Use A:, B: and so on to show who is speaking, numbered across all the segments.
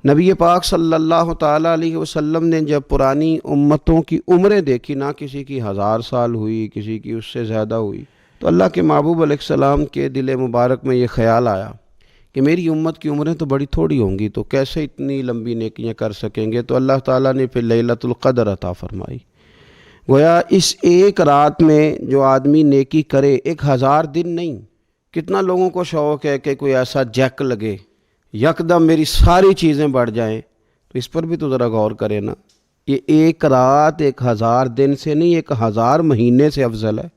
A: نبی پاک صلی اللہ تعالیٰ علیہ وسلم نے جب پرانی امتوں کی عمریں دیکھی، نہ کسی کی 1000 سال ہوئی، کسی کی اس سے زیادہ ہوئی، تو اللہ کے محبوب علیہ السلام کے دل مبارک میں یہ خیال آیا کہ میری امت کی عمریں تو بڑی تھوڑی ہوں گی، تو کیسے اتنی لمبی نیکیاں کر سکیں گے؟ تو اللہ تعالیٰ نے پھر لیلۃ القدر عطا فرمائی۔ گویا اس ایک رات میں جو آدمی نیکی کرے، 1000 دن نہیں، کتنا لوگوں کو شوق ہے کہ کوئی ایسا جیک لگے، یکدم میری ساری چیزیں بڑھ جائیں، تو اس پر بھی تو ذرا غور کرے نا۔ یہ ایک رات 1000 دن سے نہیں، 1000 مہینے سے افضل ہے۔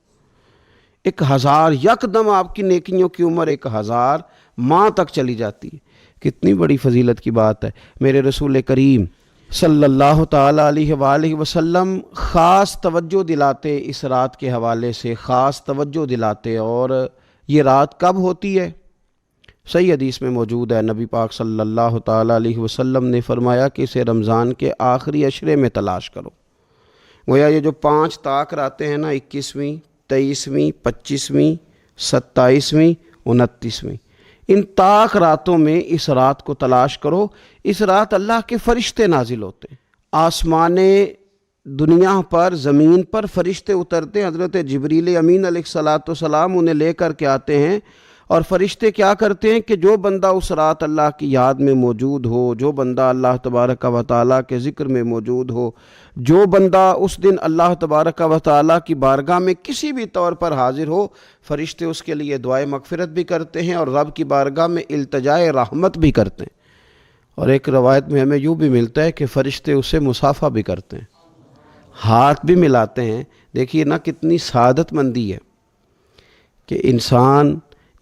A: 1000 یکدم آپ کی نیکیوں کی عمر 1000 ماہ تک چلی جاتی ہے، کتنی بڑی فضیلت کی بات ہے۔ میرے رسول کریم صلی اللہ تعالیٰ علیہ وآلہ وسلم خاص توجہ دلاتے، اس رات کے حوالے سے خاص توجہ دلاتے۔ اور یہ رات کب ہوتی ہے؟ صحیح حدیث میں موجود ہے، نبی پاک صلی اللہ تعالیٰ علیہ وسلم نے فرمایا کہ اسے رمضان کے آخری عشرے میں تلاش کرو۔ گویا یہ جو 5 طاق راتیں ہیں نا، 21ویں، 23ویں، 25ویں، 27ویں، 29ویں، ان طاق راتوں میں اس رات کو تلاش کرو۔ اس رات اللہ کے فرشتے نازل ہوتے ہیں، آسمان دنیا پر، زمین پر فرشتے اترتے ہیں۔ حضرت جبریل امین علیہ السلام انہیں لے کر کے آتے ہیں، اور فرشتے کیا کرتے ہیں کہ جو بندہ اس رات اللہ کی یاد میں موجود ہو، جو بندہ اللہ تبارک و تعالیٰ کے ذکر میں موجود ہو، جو بندہ اس دن اللہ تبارک و تعالیٰ کی بارگاہ میں کسی بھی طور پر حاضر ہو، فرشتے اس کے لیے دعائے مغفرت بھی کرتے ہیں اور رب کی بارگاہ میں التجائے رحمت بھی کرتے ہیں۔ اور ایک روایت میں ہمیں یوں بھی ملتا ہے کہ فرشتے اسے مصافحہ بھی کرتے ہیں، ہاتھ بھی ملاتے ہیں۔ دیکھیے نا کتنی سعادت مندی ہے کہ انسان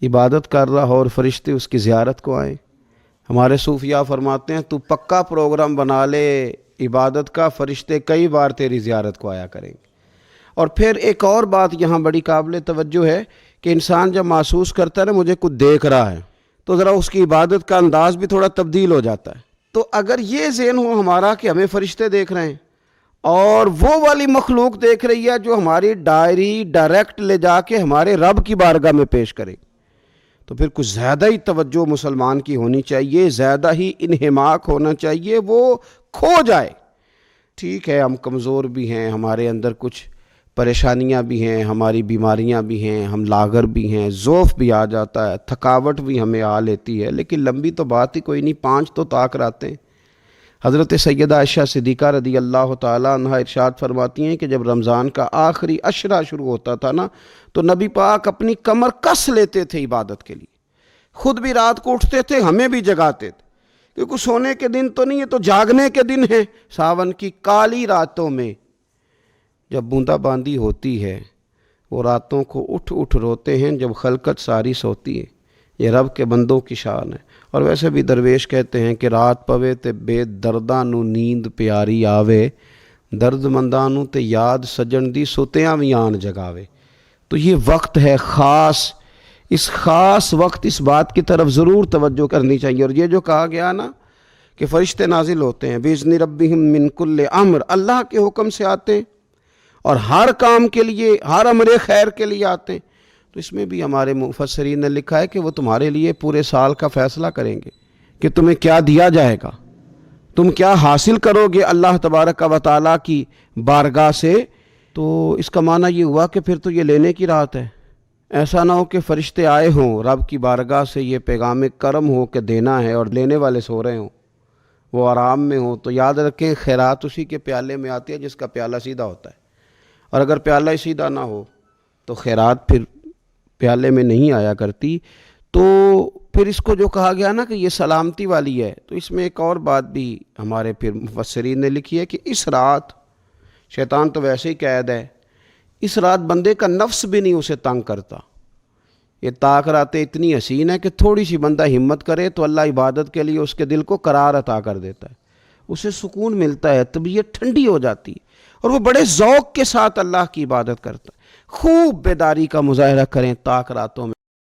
A: عبادت کر رہا ہو اور فرشتے اس کی زیارت کو آئیں۔ ہمارے صوفیاء فرماتے ہیں تو پکا پروگرام بنا لے عبادت کا، فرشتے کئی بار تیری زیارت کو آیا کریں گے۔ اور پھر ایک اور بات یہاں بڑی قابل توجہ ہے کہ انسان جب محسوس کرتا ہے نا مجھے کچھ دیکھ رہا ہے، تو ذرا اس کی عبادت کا انداز بھی تھوڑا تبدیل ہو جاتا ہے۔ تو اگر یہ ذہن ہو ہمارا کہ ہمیں فرشتے دیکھ رہے ہیں اور وہ والی مخلوق دیکھ رہی ہے جو ہماری ڈائری ڈائریکٹ لے جا کے ہمارے رب کی بارگاہ میں پیش کرے، تو پھر کچھ زیادہ ہی توجہ مسلمان کی ہونی چاہیے، زیادہ ہی انہماک ہونا چاہیے، وہ کھو جائے۔ ٹھیک ہے ہم کمزور بھی ہیں، ہمارے اندر کچھ پریشانیاں بھی ہیں، ہماری بیماریاں بھی ہیں، ہم لاغر بھی ہیں، ضعف بھی آ جاتا ہے، تھکاوٹ بھی ہمیں آ لیتی ہے، لیکن لمبی تو بات ہی کوئی نہیں، 5 تو طاق راتیں۔ حضرت سیدہ عائشہ صدیقہ رضی اللہ تعالیٰ عنہ ارشاد فرماتی ہیں کہ جب رمضان کا آخری عشرہ شروع ہوتا تھا نا، تو نبی پاک اپنی کمر کس لیتے تھے عبادت کے لیے، خود بھی رات کو اٹھتے تھے، ہمیں بھی جگاتے تھے، کیونکہ سونے کے دن تو نہیں ہے، تو جاگنے کے دن ہیں۔ ساون کی کالی راتوں میں جب بوندا باندی ہوتی ہے، وہ راتوں کو اٹھ اٹھ روتے ہیں جب خلقت ساری سوتی ہے۔ یہ رب کے بندوں کی شان ہے۔ اور ویسے بھی درویش کہتے ہیں کہ رات پوے تے بے درداں نو نیند پیاری آوے، درد منداں نو تے یاد سجن دی ستیاں وی آن جگاوے۔ تو یہ وقت ہے خاص، اس خاص وقت اس بات کی طرف ضرور توجہ کرنی چاہیے۔ اور یہ جو کہا گیا نا کہ فرشتے نازل ہوتے ہیں بِإِذْنِ رَبِّهِمْ مِنْ كُلِّ امر، اللہ کے حکم سے آتے ہیں اور ہر کام کے لیے، ہر امر خیر کے لیے آتے ہیں۔ تو اس میں بھی ہمارے مفسرین نے لکھا ہے کہ وہ تمہارے لیے پورے سال کا فیصلہ کریں گے کہ تمہیں کیا دیا جائے گا، تم کیا حاصل کرو گے اللہ تبارک و تعالیٰ کی بارگاہ سے۔ تو اس کا معنی یہ ہوا کہ پھر تو یہ لینے کی رات ہے۔ ایسا نہ ہو کہ فرشتے آئے ہوں رب کی بارگاہ سے یہ پیغام کرم ہو کہ دینا ہے اور لینے والے سو رہے ہوں، وہ آرام میں ہوں۔ تو یاد رکھیں خیرات اسی کے پیالے میں آتی ہے جس کا پیالہ سیدھا ہوتا ہے، اور اگر پیالہ ہی سیدھا نہ ہو تو خیرات پھر پیالے میں نہیں آیا کرتی۔ تو پھر اس کو جو کہا گیا نا کہ یہ سلامتی والی ہے، تو اس میں ایک اور بات بھی ہمارے پھر مفسرین نے لکھی ہے کہ اس رات شیطان تو ویسے ہی قید ہے، اس رات بندے کا نفس بھی نہیں اسے تنگ کرتا۔ یہ طاق راتیں اتنی حسین ہے کہ تھوڑی سی بندہ ہمت کرے تو اللہ عبادت کے لیے اس کے دل کو قرار عطا کر دیتا ہے، اسے سکون ملتا ہے، طبیعت ٹھنڈی ہو جاتی ہے، اور وہ بڑے ذوق کے ساتھ اللہ کی عبادت کرتا ہے۔ خوب بیداری کا مظاہرہ کریں طاق راتوں میں۔